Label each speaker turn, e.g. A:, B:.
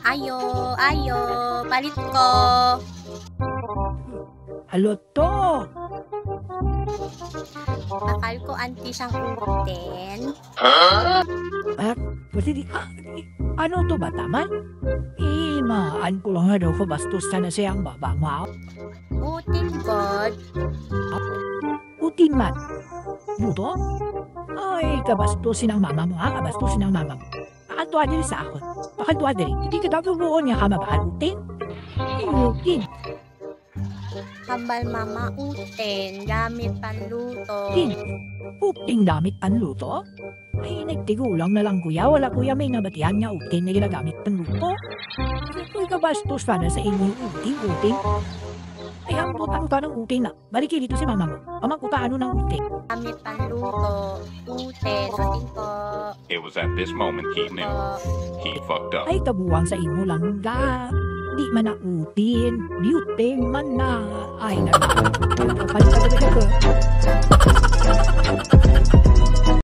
A: Ayo, ayo, palit ko.
B: Halo to.
A: Akal ko anti siyang uten.
B: Pwede di ano to ba taman? Maan ko lang nga daw kabastos na siyang baba mo.
A: Utin God.
B: Utin man. Buto? Ay, kabastusin ang mama mo ha, kabastusin ang mama mo. Pakaltuwa din sa akon. Pakaltuwa din. Hindi ka daw buon niya ka mabakalutin. Utin.
A: Hambal mama uten, gamit panluto.
B: Uting damit panluto? Ay, nagtigulang na lang kuya. Wala kuya may nabatihan niya utin na ginagamit panluto. Ito'y kabastos sana sa inyong uting. Ay, ang putang ka ng uting na. Balikin dito si mama mo. Pamangkuta ano ng uting.
A: Gamit panluto. Uten, utin ko.
C: It was at this moment he knew he fucked up.
B: Ay, tabuang sa imo lang ga. Di man na utin. Di uting man na. Ay, nagpapalit ka talaga ko.